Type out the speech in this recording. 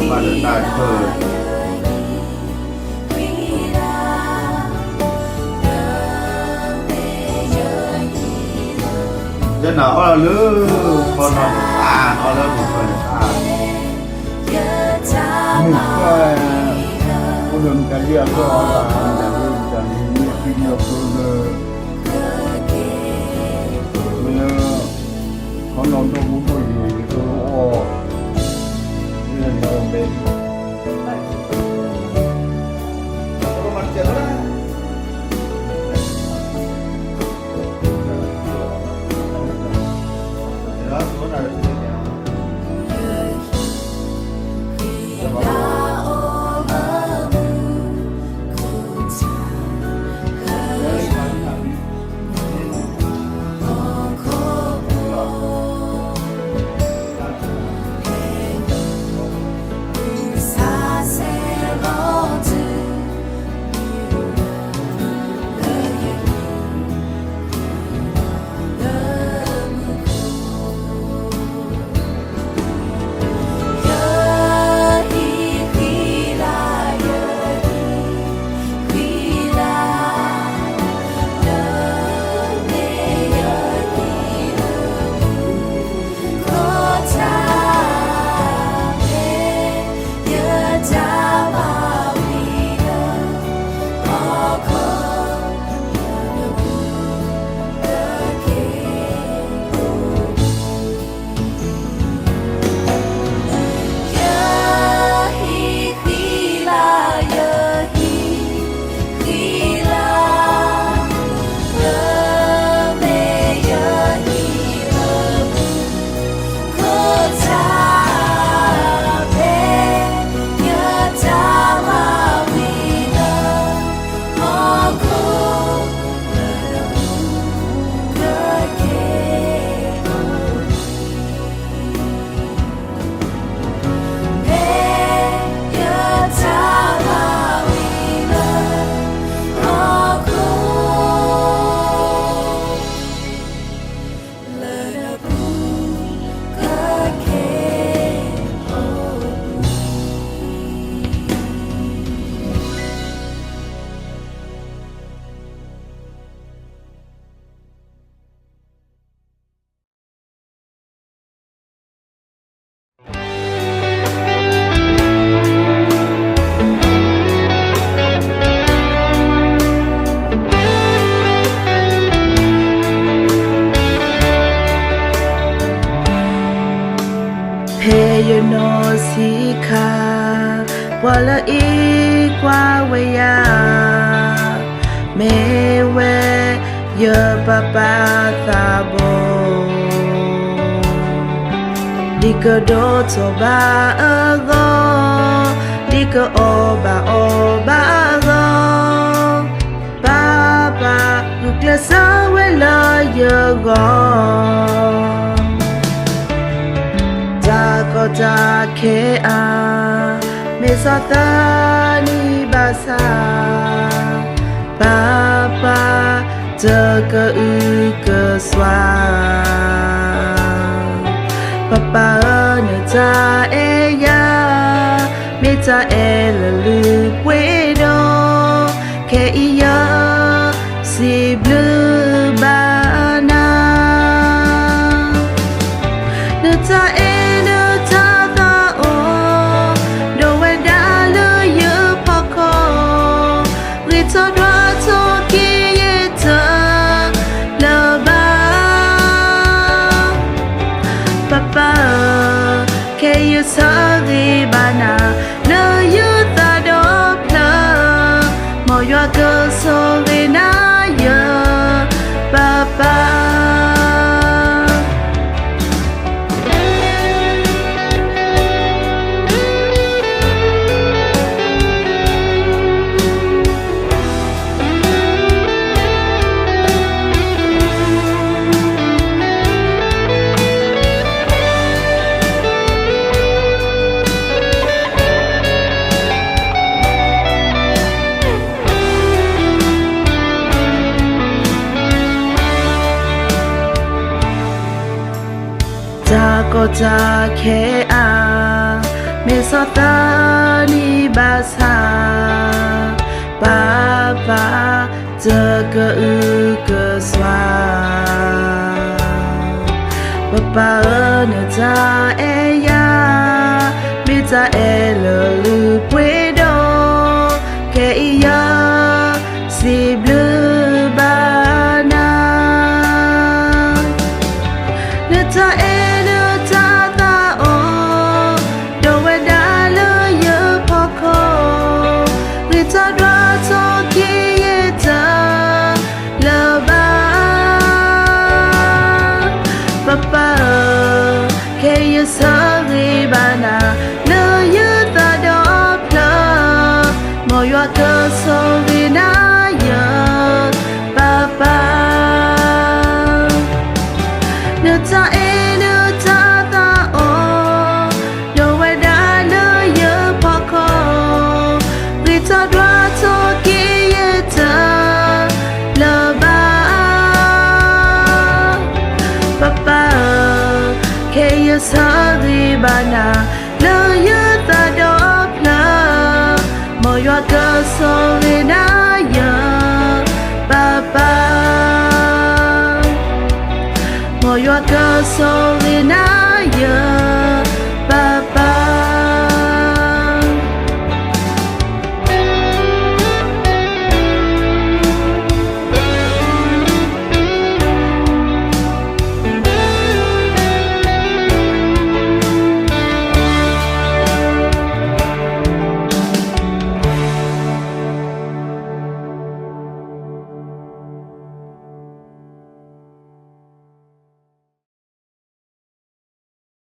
ba đợt đại thờ dân nào ở lứa con nó ở lứa một phần mình có đường cái gì đó là đường cái gì kinh nghiệm rồi bây giờ con nó đâu muốn thôi gì tôi nên là bên you know sika wala ikwa weya mewe ye papa thabo diko do to ba ago diko oba ago papa uklesa wela ye go ta ke a me sa ta ni basa papa te ke u ke swa papa ne ta e ya me ta e le lu pwe do ke i ya si blue bana ne ta e sorry bana no you ta do pla mo yo go sorry na yo papa ta ke a me Mesotani basa Papa Jaga ukeswa Papa neta eya Mita elelu puedo Ke iya si bleu bana Neta neta ta o Do weda le ye poko Neta dwa to kieta leba Papa ke ye sari bana le ye ta do pla Mo yo ke sori na ye Papa Neta neta ta o Do weda le ye poko Rita dwa to kieta leba Papa ke ye sari bana le ye ta do pla Mo yo ke sori na ye Papa Mo yo ke sori na ye